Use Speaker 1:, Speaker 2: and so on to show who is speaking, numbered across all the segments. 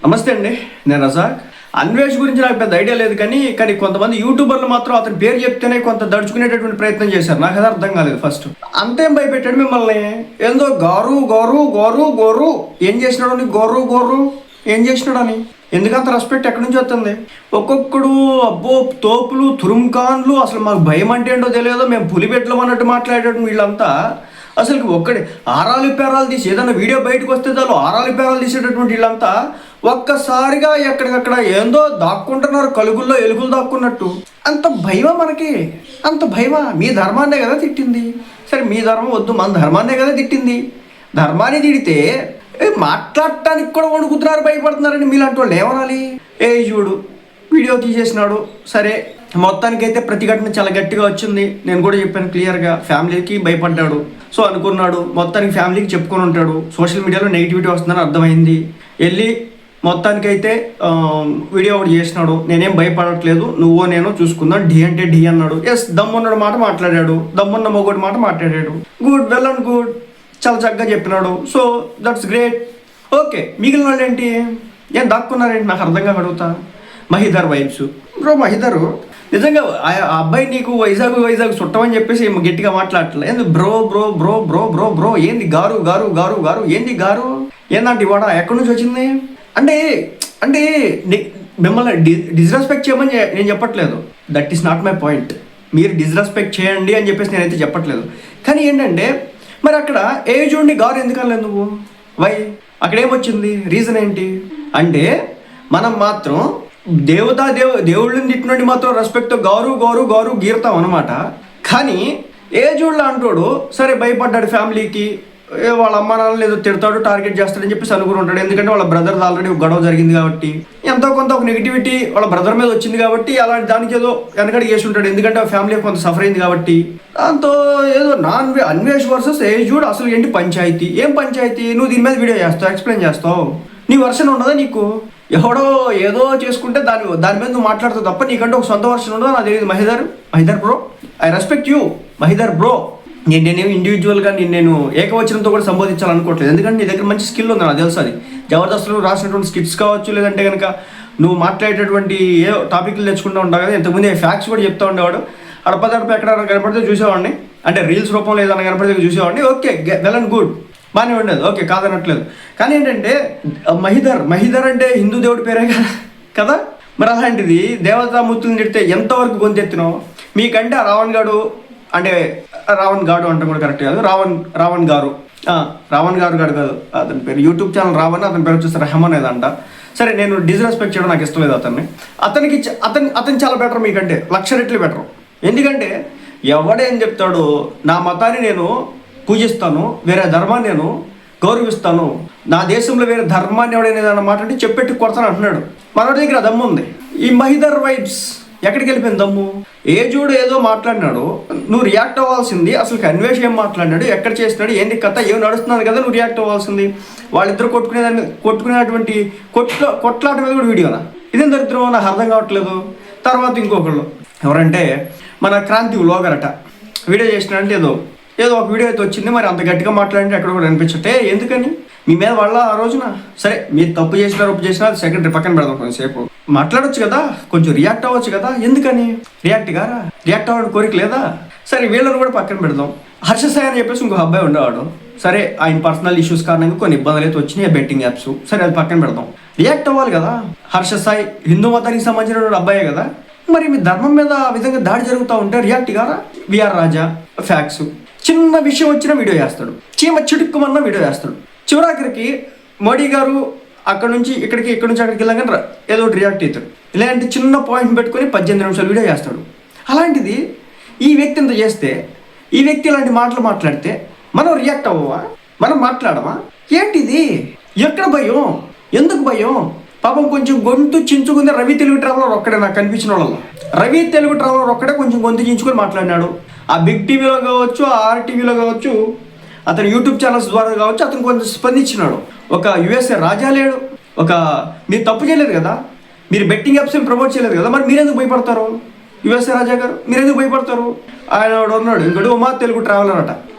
Speaker 1: నమస్తే అండి, నేను రజాక్. అన్వేష్ గురించి నాకు పెద్ద ఐడియా లేదు, కానీ కొంతమంది యూట్యూబర్లు మాత్రం అతని పేరు చెప్తేనే కొంత దడుచుకునేటటువంటి ప్రయత్నం చేశారు. నాకు అది అర్థం కాలేదు. ఫస్ట్ అంతేం భయపెట్టాడు మిమ్మల్ని? ఏందో గోరు గోరు గోరు గోరు ఏం చేసినాడు అని, గోరు గోరు ఏం చేసినాడు అని. ఎందుకంత రెస్పెక్ట్ ఎక్కడి నుంచి వస్తుంది? ఒక్కొక్కడు అబ్బో తోపులు తురుంకాన్లు, అసలు మాకు భయం అంటే ఏంటో తెలియదు, మేము పులిబెట్లు అన్నట్టు మాట్లాడేటట్టు వీళ్ళంతా అసలు ఒక్కడే ఆరాలు పేరాలు తీసి ఏదైనా వీడియో బయటకు వస్తే చాలు ఆరాలు పేరాలు తీసేటటువంటి వీళ్ళంతా ఒక్కసారిగా ఎక్కడికక్కడ ఏందో దాక్కుంటున్నారు, కలుగుల్లో ఎలుగులు దాక్కున్నట్టు. అంత భయమా మనకి? అంత భయమా? మీ ధర్మాన్నే కదా తిట్టింది. సరే మీ ధర్మం వద్దు, మన ధర్మాన్నే కదా తిట్టింది. ధర్మాన్ని తిడితే మాట్లాడటానికి కూడా వణుకుతున్నారు, భయపడుతున్నారని మీలాంటి వాళ్ళు ఏమనాలి? చూడు వీడియో తీసేసినాడు, సరే మొత్తానికైతే ప్రతిఘటన చాలా గట్టిగా వచ్చింది. నేను కూడా చెప్పాను క్లియర్గా, ఫ్యామిలీకి భయపడ్డాడు. సో అనుకున్నాడు మొత్తానికి ఫ్యామిలీకి చెప్పుకొని ఉంటాడు. సోషల్ మీడియాలో నెగిటివిటీ వస్తుందని అర్థమైంది. వెళ్ళి మొత్తానికైతే వీడియో ఒకటి చేసినాడు. నేనేం భయపడట్లేదు, నువ్వో నేను చూసుకుందాం, ఢీ అంటే ఢీ అన్నాడు. ఎస్, దమ్మున్నాడు మాట మాట్లాడాడు, దమ్మున్న మొగోడి మాట మాట్లాడాడు. గుడ్, వెల్ అండ్ గుడ్, చాలా చక్కగా చెప్పినాడు. So that's great. ఓకే, మిగిలిన వాళ్ళు ఏంటి? ఏం దాక్కున్నారేంటి? నాకు అర్థంగా అడుగుతా. Mahidhar vibes bro. మహిదరు నిజంగా ఆ అబ్బాయి నీకు వైజాగ్ చుట్టమని చెప్పేసి గట్టిగా మాట్లాడట్లేదు. ఏంది bro bro bro bro bro bro ఏంది గారు గారు గారు గారు ఏంది గారు ఏందంటే వాడ ఎక్కడి నుంచి వచ్చింది అంటే మిమ్మల్ని డిస్రెస్పెక్ట్ చేయమని నేను చెప్పట్లేదు. That is not my point. మీరు డిస్రెస్పెక్ట్ చేయండి అని చెప్పేసి నేనైతే చెప్పట్లేదు. కానీ ఏంటంటే మరి అక్కడ ఏజ్ ఉండి గారు ఎందుకు అనలేదు నువ్వు? వై? అక్కడ ఏమొచ్చింది? రీజన్ ఏంటి అంటే మనం మాత్రం దేవుళ్ళని తిట్టినోడి మాత్రం రెస్పెక్ట్ గారు గౌరు గౌరు గీరుతాం అనమాట. కానీ ఏజోళ్ళు అంటాడు, సరే భయపడ్డాడు ఫ్యామిలీకి, వాళ్ళ అమ్మ నాన్నలు ఏదో తిడతాడు, టార్గెట్ చేస్తాడని చెప్పేసి అనుకుని ఉంటాడు. ఎందుకంటే వాళ్ళ బ్రదర్ ఆల్రెడీ ఒక గొడవ జరిగింది కాబట్టి, ఎంతో కొంత ఒక నెగిటివిటీ వాళ్ళ బ్రదర్ మీద వచ్చింది కాబట్టి అలాంటి దానికి ఏదో వెనకడి చేసి ఉంటాడు. ఎందుకంటే ఆ ఫ్యామిలీ కొంత సఫర్ అయింది కాబట్టి. దాంతో ఏదో అన్వేష్ వర్సెస్ ఏజూడ్ అసలు ఏంటి పంచాయతీ? ఏం పంచాయతీ? నువ్వు దీని మీద వీడియో చేస్తావు, ఎక్స్ప్లెయిన్ చేస్తావు, నీ వర్షన్ ఉండదా నీకు? ఎవడో ఏదో చేసుకుంటే దాని మీద నువ్వు మాట్లాడుతావు తప్ప నీకంటే ఒక సొంత వర్షన్ ఉండదు. నాకు తెలియదు. Mahidhar bro, I respect you Mahidhar bro. నేనేమి ఇండివిజువల్గా నేను ఏకవచనంతో కూడా సంబోధించాలనుకోవట్లేదు. ఎందుకంటే నీ దగ్గర మంచి స్కిల్ ఉంది, నాకు తెలుసు. అది జబర్దస్త్లో రాసినటువంటి స్కిట్స్ కావచ్చు, లేదంటే కనుక నువ్వు మాట్లాడేటటువంటి ఏ టాపిక్లు తెచ్చుకుంటూ ఉంటావు కదా. ఇంతకుముందు ఫ్యాక్ట్స్ కూడా చెప్తా ఉండేవాడు. అడపదడప ఎక్కడ కనపడితే చూసేవాడిని, అంటే రీల్స్ రూపంలో ఏదైనా కనపడితే చూసేవాడిని. ఓకే, వెల్ అండ్ గుడ్, బాగానే ఉండేది. ఓకే, కాదనట్లేదు. కానీ ఏంటంటే మహిదర్ అంటే హిందూ దేవుడి పేరే కదా. మరి అలాంటిది దేవతామూర్తులను తిడితే ఎంతవరకు గొంతెత్తినావు? మీకంటే రావణ్ గాడు అంటే కూడా కరెక్ట్ కాదు, రావణ్ గారు కాదు, అతని పేరు యూట్యూబ్ ఛానల్ రావణ్, అతని పేరు వచ్చేసి రెహమాన్ ఏదంట. సరే, నేను డిస్రెస్పెక్ట్ చేయడం నాకు ఇష్టం లేదు అతన్ని. అతను చాలా బెటర్, మీకంటే 1,00,000 రెట్లు బెటర్. ఎందుకంటే ఎవడేం చెప్తాడు, నా మతాన్ని నేను పూజిస్తాను, వేరే ధర్మాన్ని నేను గౌరవిస్తాను, నా దేశంలో వేరే ధర్మాన్ని ఎవడైనా ఏదైనా మాట్లాడి చెప్పెట్టు కొడతాను అంటున్నాడు. మనోడి దగ్గర దమ్ము ఉంది. ఈ మహిదర్ వైబ్స్ ఎక్కడికి వెళ్ళిపోయింది దమ్ము? ఏజోడు ఏదో మాట్లాడినాడు, నువ్వు రియాక్ట్ అవ్వాల్సింది. అసలు అన్వేష్ ఏం మాట్లాడినాడు, ఎక్కడ చేసినాడు, ఏంది కథ, ఏం నడుస్తున్నాడు కదా నువ్వు రియాక్ట్ అవ్వాల్సింది. వాళ్ళిద్దరు కొట్టుకునేటువంటి కొట్లాట మీద కూడా వీడియోనా? ఇదేం దరిద్రం, నాకు అర్థం కావట్లేదు. తర్వాత ఇంకొకళ్ళు ఎవరంటే మన క్రాంతి వ్లాగర్ వీడియో చేసినాడంటే ఏదో ఒక వీడియో అయితే వచ్చింది. మరి అంత గట్టిగా మాట్లాడితే ఎక్కడ కూడా అనిపించట్టే. ఎందుకని మీ మీద వాళ్ళ ఆ రోజున సరే మీరు తప్పు చేసినా అది సెకండరీ, పక్కన పెడదాం. కొంచెంసేపు మాట్లాడొచ్చు కదా, కొంచెం రియాక్ట్ అవ్వచ్చు కదా. ఎందుకని రియాక్ట్ అవ్వడం కోరిక లేదా? సరే, వీళ్ళని కూడా పక్కన పెడదాం. హర్ష సాయి అని చెప్పేసి ఇంకో అబ్బాయి ఉండేవాడు. సరే, ఆయన పర్సనల్ ఇష్యూస్ కారణంగా కొన్ని ఇబ్బందులు అయితే వచ్చినాయి, బెట్టింగ్ యాప్స్. సరే, అది పక్కన పెడదాం. రియాక్ట్ అవ్వాలి కదా. హర్ష సాయి హిందూ మతానికి సంబంధించిన అబ్బాయే కదా. మరి మీ ధర్మం మీద ఆ విధంగా దాడి జరుగుతూ ఉంటే రియాక్ట్ గారా? విఆర్ రాజా ఫ్యాక్స్, చిన్న విషయం వచ్చినా వీడియో చేస్తాడు, చీమ చిడుక్కుమన్నా వీడియో చేస్తాడు. చివరాఖరికి మోడీ గారు ఇక్కడ నుంచి అక్కడికి వెళ్ళగానే ఏదో ఒకటి రియాక్ట్ అవుతాడు. ఇలాంటి చిన్న పాయింట్ పెట్టుకొని 18 నిమిషాలు వీడియో చేస్తాడు. అలాంటిది ఈ వ్యక్తి ఇంత చేస్తే, ఈ వ్యక్తి ఇలాంటి మాటలు మాట్లాడితే మనం రియాక్ట్ అవ్వవా? మనం మాట్లాడమా? ఏంటిది? ఎక్కడ భయం? ఎందుకు భయం? పాపం కొంచెం గొంతు చించుకుంది రవి తెలుగు ట్రావెలర్ ఒక్కడే నాకు కనిపించిన వాళ్ళలో. రవి తెలుగు ట్రావెలర్ ఒక్కడే కొంచెం గొంతు చించుకొని మాట్లాడినాడు. ఆ బిగ్ టీవీలో కావచ్చు, ఆర్టీవీలో కావచ్చు, అతని యూట్యూబ్ ఛానల్స్ ద్వారా కావచ్చు, అతను కొంచెం స్పందించినాడు. ఒక యుఎస్ఏ రాజా లేడు. మీరు తప్పు చేయలేదు కదా, మీరు బెట్టింగ్ యాప్స్ ప్రమోట్ చేయలేదు కదా, మరి మీరెందుకు భయపడతారు? యుఎస్ఏ రాజా గారు మీరెందుకు భయపడతారు? ఆయన ఉన్నాడు ఇంకోటి ఉమా తెలుగు ట్రావెలర్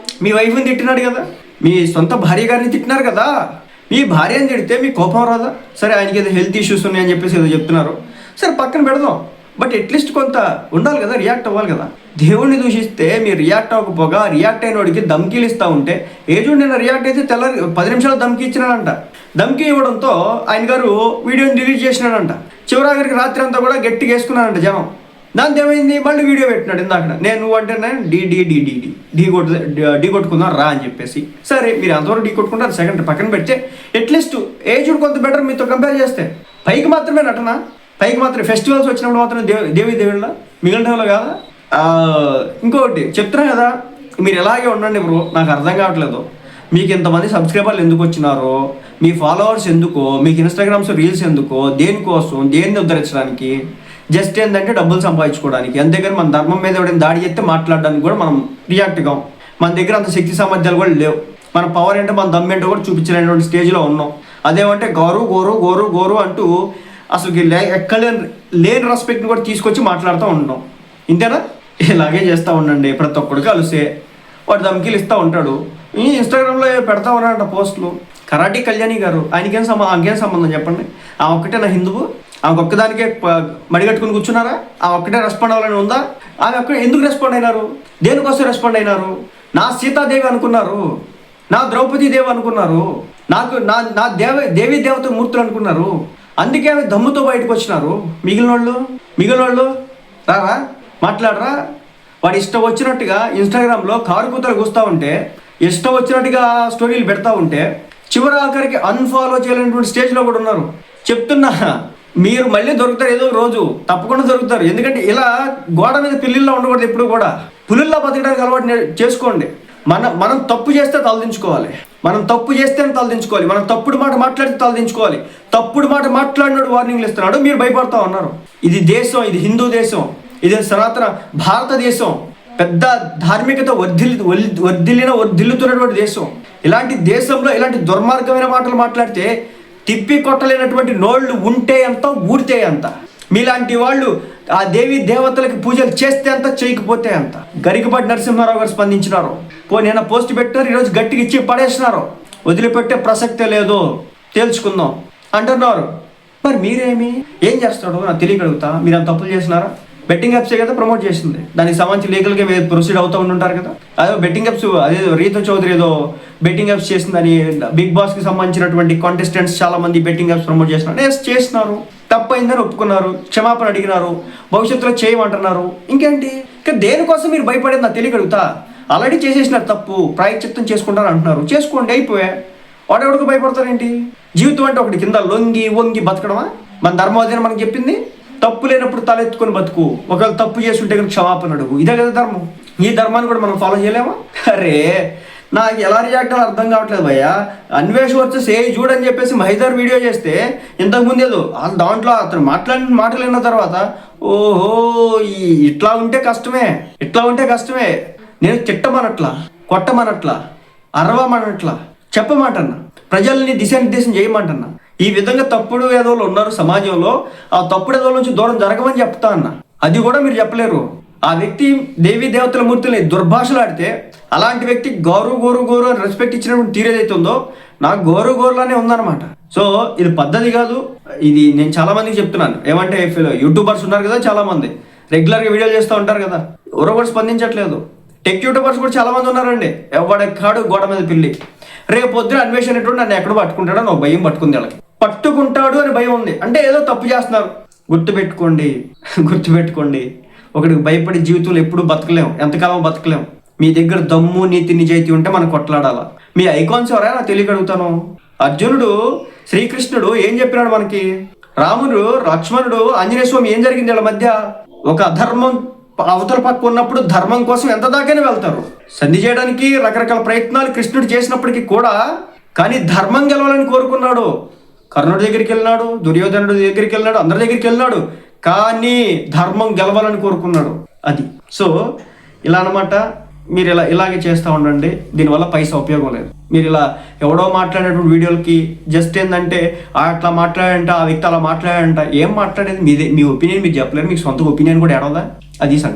Speaker 1: మీ వైఫ్ని తిట్టినాడు కదా, మీ సొంత భార్య గారిని తిట్టినారు కదా, మీ భార్యని తిడితే మీకు కోపం రాదా? సరే ఆయనకి ఏదో హెల్త్ ఇష్యూస్ ఉన్నాయని చెప్పేసి ఏదో చెప్తున్నారు, సరే పక్కన పెడదాం. బట్ అట్లీస్ట్ కొంత ఉండాలి కదా, రియాక్ట్ అవ్వాలి కదా. దేవుణ్ణి దూషిస్తే మీరు రియాక్ట్ అవ్వకపోగా రియాక్ట్ అయిన వాడికి ధమ్కీలు ఇస్తూ ఉంటే, ఏజుడు నేను రియాక్ట్ అయితే తెల్లారి 10 నిమిషాలు ధమ్కీ ఇచ్చినాడంట. ధమ్కీ ఇవ్వడంతో ఆయన గారు వీడియోని డిలీట్ చేసినాడంట. చివరాఖరికి రాత్రి అంతా కూడా గట్టిగా వేసుకున్నాడంట జనం. దాంతో ఏమైంది, మళ్ళీ వీడియో పెట్టినాడు ఇందాక, నేను అంటే ఢీ కొట్టుకుందాం రా అని చెప్పేసి. సరే మీరు అంతవరకు ఢీ కొట్టుకుంటారు, సెకండ్ పక్కన పెడితే అట్లీస్ట్ ఏజుడు కొంత బెటర్ మీతో కంపేర్ చేస్తే. పైకి మాత్రమే నటన, పైకి మాత్రమే ఫెస్టివల్స్ వచ్చినప్పుడు మాత్రం దేవుళ్ళ మిగిలిన టైంలో కాదా. ఇంకొకటి చెప్తున్నా కదా, మీరు ఎలాగే ఉండండి బ్రో, నాకు అర్థం కావట్లేదు మీకు ఇంతమంది సబ్స్క్రైబర్లు ఎందుకు వచ్చినారో, మీ ఫాలోవర్స్ ఎందుకో, మీకు ఇన్స్టాగ్రామ్స్ రీల్స్ ఎందుకో, దేనికోసం, దేన్ని ఉద్ధరించడానికి, జస్ట్ ఏంటంటే డబ్బులు సంపాదించుకోవడానికి. అంతేగాని మన ధర్మం మీద ఎవరైనా దాడి చేస్తే మాట్లాడడానికి కూడా మనం రియాక్ట్ కాం. మన దగ్గర అంత శక్తి సామర్థ్యాలు కూడా లేవు. మన పవర్ ఏంటో మన దమ్ ఏంటో కూడా చూపించలేనటువంటి స్టేజ్లో ఉన్నాం. అదేమంటే గోరు గోరు గోరు గోరు అంటూ అసలు ఎక్కడ లేని రెస్పెక్ట్ని కూడా తీసుకొచ్చి మాట్లాడుతూ ఉంటున్నాం. ఇంతేనా? ఇలాగే చేస్తూ ఉండండి. ప్రతి ఒక్కడికి కలిసే వాడు ధమ్కీలు ఇస్తూ ఉంటాడు. ఈ ఇన్స్టాగ్రామ్లో పెడతా ఉన్నాడంట పోస్టులు. కరాటీ కళ్యాణి గారు, ఆమెకేం సంబంధం చెప్పండి? ఆ ఒక్కటే నా హిందువు, ఆమె ఒక్కదానికే మడిగట్టుకుని కూర్చున్నారా? ఆ ఒక్కటే రెస్పాండ్ అవ్వాలని ఉందా? ఆమె ఒక్క ఎందుకు రెస్పాండ్ అయినారు? దేనికోసం రెస్పాండ్ అయినారు? నా సీతాదేవి అనుకున్నారు, నా ద్రౌపది దేవి అనుకున్నారు, నాకు నా దేవి దేవత మూర్తులు అనుకున్నారు. అందుకే ఆమె దమ్ముతో బయటకు వచ్చినారు. మిగిలిన వాళ్ళు రారా, మాట్లాడరా? వాడు ఇష్టం వచ్చినట్టుగా ఇన్స్టాగ్రామ్లో కారు కూతలు కూస్తూ ఉంటే, ఇష్టం వచ్చినట్టుగా స్టోరీలు పెడతా ఉంటే, చివరి ఆఖరికి అన్ఫాలో చేయలేనటువంటి స్టేజ్లో కూడా ఉన్నారు. చెప్తున్నా, మీరు మళ్ళీ దొరుకుతారు, ఏదో రోజు తప్పకుండా దొరుకుతారు. ఎందుకంటే ఇలా గోడ మీద పిల్లిల్లో ఉండకూడదు. ఎప్పుడు కూడా పులిల్లా బతకడానికి అలవాటు చేసుకోండి. మనం తప్పు చేస్తే తలదించుకోవాలి, మనం తప్పు చేస్తేనే తలదించుకోవాలి, మనం తప్పుడు మాట మాట్లాడితే తలదించుకోవాలి. తప్పుడు మాట మాట్లాడినాడు వార్నింగ్లు ఇస్తున్నాడు, మీరు భయపడతా ఉన్నారు. ఇది దేశం, ఇది హిందూ దేశం, ఇది సనాతన భారతదేశం, పెద్ద ధార్మికత వర్ధిల్లుతున్నటువంటి దేశం. ఇలాంటి దేశంలో ఇలాంటి దుర్మార్గమైన మాటలు మాట్లాడితే తిప్పి కొట్టలేనటువంటి నోళ్ళు ఉంటే అంత, ఊడితే అంత. మీలాంటి వాళ్ళు ఆ దేవి దేవతలకు పూజలు చేస్తే అంత, చేయకపోతే అంత. గరికపాటి నరసింహారావు గారు స్పందించినారు. నేను పోస్ట్ పెట్టినారు, ఈరోజు గట్టిగా ఇచ్చి పడేసినారు. వదిలిపెట్టే ప్రసక్తే లేదు, తేల్చుకుందాం అంటున్నారు. మరి మీరేమి ఏం చేస్తాడు నాకు తెలియగలుగుతా. మీరు అంత తప్పులు చేసినారా? బెట్టింగ్ యాప్సే కదా ప్రమోట్ చేసింది, దానికి సంబంధించి లీగల్గా ప్రొసీడ్ అవుతూ ఉంటుంటారు కదా. అదే బెట్టింగ్ యాప్స్, అదే రీతు చౌదరి ఏదో బెట్టింగ్ యాప్స్ చేసిందని బిగ్ బాస్కి సంబంధించినటువంటి కాంటెస్టెంట్స్ చాలా మంది బెట్టింగ్ యాప్స్ ప్రమోట్ చేస్తున్నారు. తప్పైందని ఒప్పుకున్నారు, క్షమాపణ అడిగినారు, భవిష్యత్తులో చేయమంటున్నారు. ఇంకేంటి? ఇంకా దేనికోసం మీరు భయపడేది నాకు తెలియగలుగుతా. ఆల్రెడీ చేసేసినారు తప్పు, ప్రాయశ్చిత్తం చేసుకుంటారు అంటున్నారు, చేసుకోండి, అయిపోయా. వాడెవడికి భయపడతారేంటి? జీవితం అంటే ఒకటి కింద వంగి బతకడమా? మన ధర్మోదయం మనకు చెప్పింది. తప్పు లేనప్పుడు తలెత్తుకొని బతుకు, ఒకవేళ తప్పు చేస్తుంటే కనుక క్షమాపణ అడుగు. ఇదే కదా ధర్మం. ఈ ధర్మాన్ని కూడా మనం ఫాలో చేయలేమా? అరే నాకు ఎలా రియాక్ట్ అవ్వాలో అర్థం కావట్లేదు భయ్యా. అన్వేష్ వర్సెస్ ఏజుడ్ అని చెప్పేసి మహిదర్ వీడియో చేస్తే ఇంతకుముందు ఏదో దాంట్లో అతను మాట్లాడిన మాటలు విన్న తర్వాత ఓహో ఇట్లా ఉంటే కష్టమే. నేను తిట్టమనట్లా, కొట్టమనట్లా, అరవమనట్లా, చెప్పమంటన్నా, ప్రజల్ని దిశానిర్దేశం చేయమంటన్నా. ఈ విధంగా తప్పుడు ఏదోలు ఉన్నారు సమాజంలో, ఆ తప్పుడు ఏదోల నుంచి దూరం జరగమని చెప్తా అన్న. అది కూడా మీరు చెప్పలేరు. ఆ వ్యక్తి దేవీ దేవతల మూర్తుల్ని దుర్భాషలాడితే అలాంటి వ్యక్తి గోరు అని రెస్పెక్ట్ ఇచ్చినటువంటి తీరేదైతుందో నాకు గోరులానే ఉందన్నమాట. సో ఇది పద్ధతి కాదు. ఇది నేను చాలా మందికి చెప్తున్నాను. ఏమంటే యూట్యూబర్స్ ఉన్నారు కదా, చాలా మంది రెగ్యులర్గా వీడియోలు చేస్తూ ఉంటారు కదా, ఎవరో కూడా స్పందించట్లేదు. టెక్ యూట్యూబర్స్ కూడా చాలా మంది ఉన్నారండి. ఎవడెక్కాడు గోడ మీద పిల్లి. రేపు పొద్దున అన్వేషణ అనేటువంటి నన్ను ఎక్కడ పట్టుకుంటాడో నాకు భయం పట్టుకుంది. వాళ్ళకి పట్టుకుంటాడు అని భయం ఉంది అంటే ఏదో తప్పు చేస్తున్నారు. గుర్తుపెట్టుకోండి, ఒకటికి భయపడి జీవితంలో ఎప్పుడు బతకలేం, ఎంతకాలం బతకలేం. మీ దగ్గర దమ్ము నీతి నిజాయితీ ఉంటే మనం కొట్లాడాలా. మీ ఐకాన్స్ ఎవరైనా తెలియగలుగుతాను. అర్జునుడు, శ్రీకృష్ణుడు ఏం చెప్పినాడు మనకి? రాముడు, లక్ష్మణుడు, ఆంజనేయ స్వామి ఏం జరిగింది వాళ్ళ మధ్య? ఒక అధర్మం అవతల పక్క ఉన్నప్పుడు ధర్మం కోసం ఎంత దాకానే వెళ్తారు. సంధి చేయడానికి రకరకాల ప్రయత్నాలు కృష్ణుడు చేసినప్పటికీ కూడా, కానీ ధర్మం గెలవాలని కోరుకున్నాడు. కర్ణుడి దగ్గరికి వెళ్ళినాడు, దుర్యోధనుడి దగ్గరికి వెళ్ళినాడు, అందరి దగ్గరికి వెళ్ళినాడు, కానీ ధర్మం గెలవాలని కోరుకున్నాడు. అది సో ఇలా అనమాట. మీరు ఇలాగే చేస్తూ ఉండండి. దీనివల్ల పైసా ఉపయోగం లేదు. మీరు ఇలా ఎవడో మాట్లాడేటువంటి వీడియోలకి జస్ట్ ఏంటంటే అట్లా మాట్లాడంట, ఆ వ్యక్తి అలా మాట్లాడంట, ఏం మాట్లాడేది మీదే. మీ ఒపీనియన్ మీరు చెప్పలేరు, మీకు సొంత ఒపీనియన్ కూడా ఏడవదా? అది సంగతి.